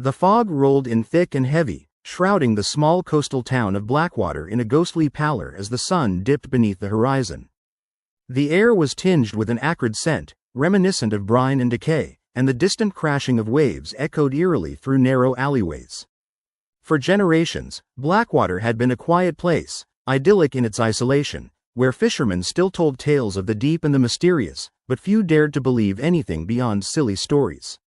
The fog rolled in thick and heavy, shrouding the small coastal town of Blackwater in a ghostly pallor as the sun dipped beneath the horizon. The air was tinged with an acrid scent, reminiscent of brine and decay, and the distant crashing of waves echoed eerily through narrow alleyways. For generations, Blackwater had been a quiet place, idyllic in its isolation, where fishermen still told tales of the deep and the mysterious, but few dared to believe anything beyond silly stories.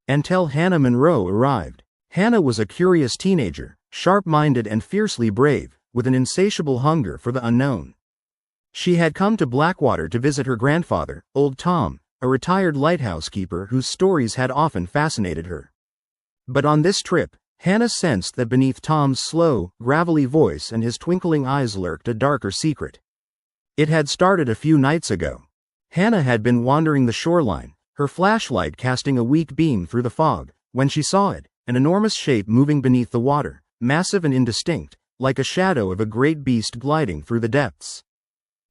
Until Hannah Monroe arrived. Hannah was a curious teenager, sharp-minded and fiercely brave, with an insatiable hunger for the unknown. She had come to Blackwater to visit her grandfather, Old Tom, a retired lighthouse keeper whose stories had often fascinated her. But on this trip, Hannah sensed that beneath Tom's slow, gravelly voice and his twinkling eyes lurked a darker secret. It had started a few nights ago. Hannah had been wandering the shoreline, her flashlight casting a weak beam through the fog, when she saw it, an enormous shape moving beneath the water, massive and indistinct, like a shadow of a great beast gliding through the depths.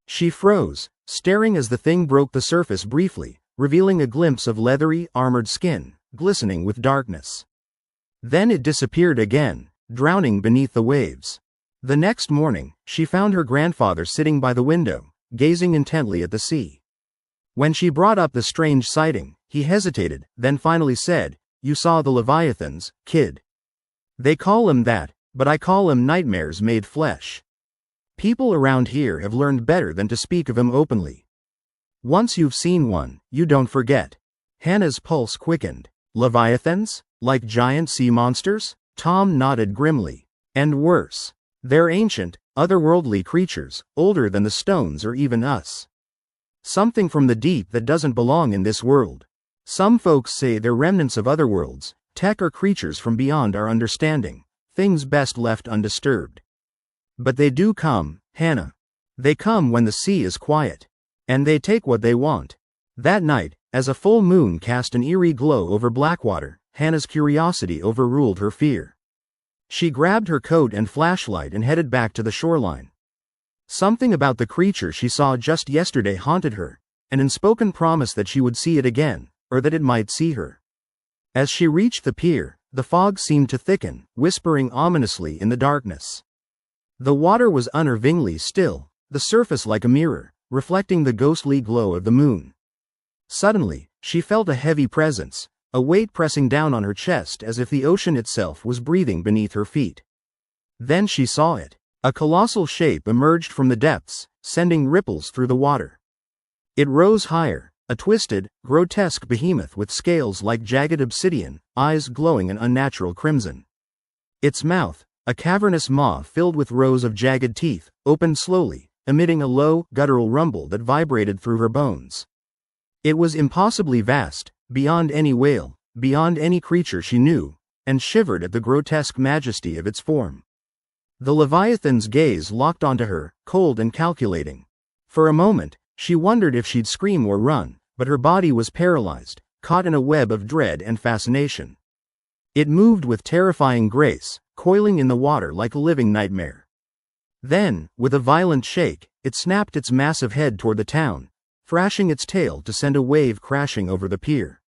She froze, staring as the thing broke the surface briefly, revealing a glimpse of leathery, armored skin, glistening with darkness. Then it disappeared again, drowning beneath the waves. The next morning, she found her grandfather sitting by the window, gazing intently at the sea. When she brought up the strange sighting, he hesitated, then finally said, "You saw the Leviathans, kid. They call 'em that, but I call 'em nightmares made flesh. People around here have learned better than to speak of 'em openly. Once you've seen one, you don't forget." Hannah's pulse quickened. "Leviathans? Like giant sea monsters?" Tom nodded grimly. "And worse. They're ancient, otherworldly creatures, older than the stones or even us. Something from the deep that doesn't belong in this world. Some folks say they're remnants of other worlds, tech or creatures from beyond our understanding, things best left undisturbed. But they do come, Hannah. They come when the sea is quiet. And they take what they want." That night, as a full moon cast an eerie glow over Blackwater, Hannah's curiosity overruled her fear. She grabbed her coat and flashlight and headed back to the shoreline. Something about the creature she saw just yesterday haunted her, an unspoken promise that she would see it again, or that it might see her. As she reached the pier, the fog seemed to thicken, whispering ominously in the darkness. The water was unnervingly still, the surface like a mirror, reflecting the ghostly glow of the moon. Suddenly, she felt a heavy presence, a weight pressing down on her chest as if the ocean itself was breathing beneath her feet. Then she saw it. A colossal shape emerged from the depths, sending ripples through the water. It rose higher, a twisted, grotesque behemoth with scales like jagged obsidian, eyes glowing an unnatural crimson. Its mouth, a cavernous maw filled with rows of jagged teeth, opened slowly, emitting a low, guttural rumble that vibrated through her bones. It was impossibly vast, beyond any whale, beyond any creature she knew, and shivered at the grotesque majesty of its form. The Leviathan's gaze locked onto her, cold and calculating. For a moment, she wondered if she'd scream or run, but her body was paralyzed, caught in a web of dread and fascination. It moved with terrifying grace, coiling in the water like a living nightmare. Then, with a violent shake, it snapped its massive head toward the town, thrashing its tail to send a wave crashing over the pier.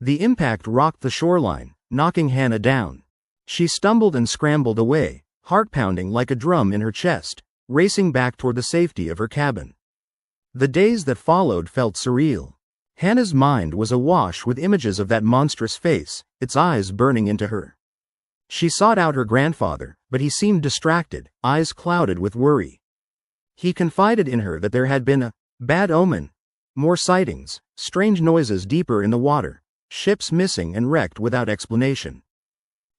The impact rocked the shoreline, knocking Hannah down. She stumbled and scrambled away, heart pounding like a drum in her chest, racing back toward the safety of her cabin. The days that followed felt surreal. Hannah's mind was awash with images of that monstrous face, its eyes burning into her. She sought out her grandfather, but he seemed distracted, eyes clouded with worry. He confided in her that there had been a bad omen, more sightings, strange noises deeper in the water, ships missing and wrecked without explanation.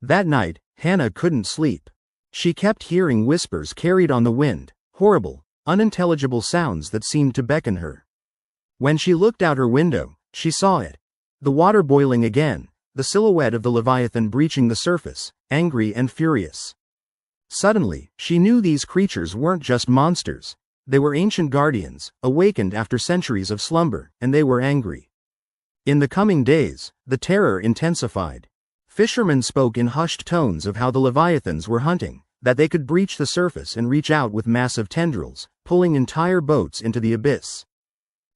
That night, Hannah couldn't sleep. She kept hearing whispers carried on the wind, horrible, unintelligible sounds that seemed to beckon her. When she looked out her window, she saw it. The water boiling again, the silhouette of the Leviathan breaching the surface, angry and furious. Suddenly, she knew these creatures weren't just monsters. They were ancient guardians, awakened after centuries of slumber, and they were angry. In the coming days, the terror intensified. Fishermen spoke in hushed tones of how the Leviathans were hunting, that they could breach the surface and reach out with massive tendrils, pulling entire boats into the abyss.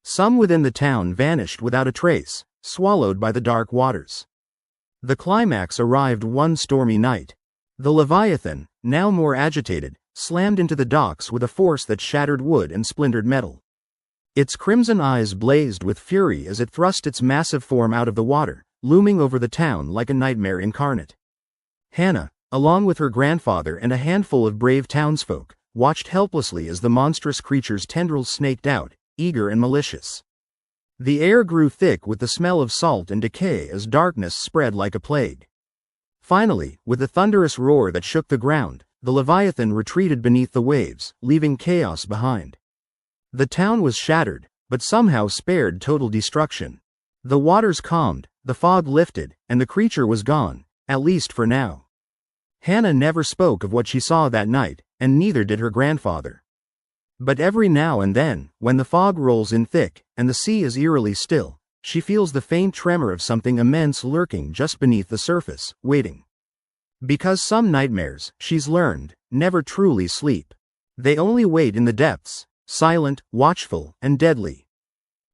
Some within the town vanished without a trace, swallowed by the dark waters. The climax arrived one stormy night. The Leviathan, now more agitated, slammed into the docks with a force that shattered wood and splintered metal. Its crimson eyes blazed with fury as it thrust its massive form out of the water, looming over the town like a nightmare incarnate. Hannah, along with her grandfather and a handful of brave townsfolk, watched helplessly as the monstrous creature's tendrils snaked out, eager and malicious. The air grew thick with the smell of salt and decay as darkness spread like a plague. Finally, with a thunderous roar that shook the ground, the Leviathan retreated beneath the waves, leaving chaos behind. The town was shattered, but somehow spared total destruction. The waters calmed, the fog lifted, and the creature was gone, at least for now. Hannah never spoke of what she saw that night, and neither did her grandfather. But every now and then, when the fog rolls in thick, and the sea is eerily still, she feels the faint tremor of something immense lurking just beneath the surface, waiting. Because some nightmares, she's learned, never truly sleep. They only wait in the depths, silent, watchful, and deadly.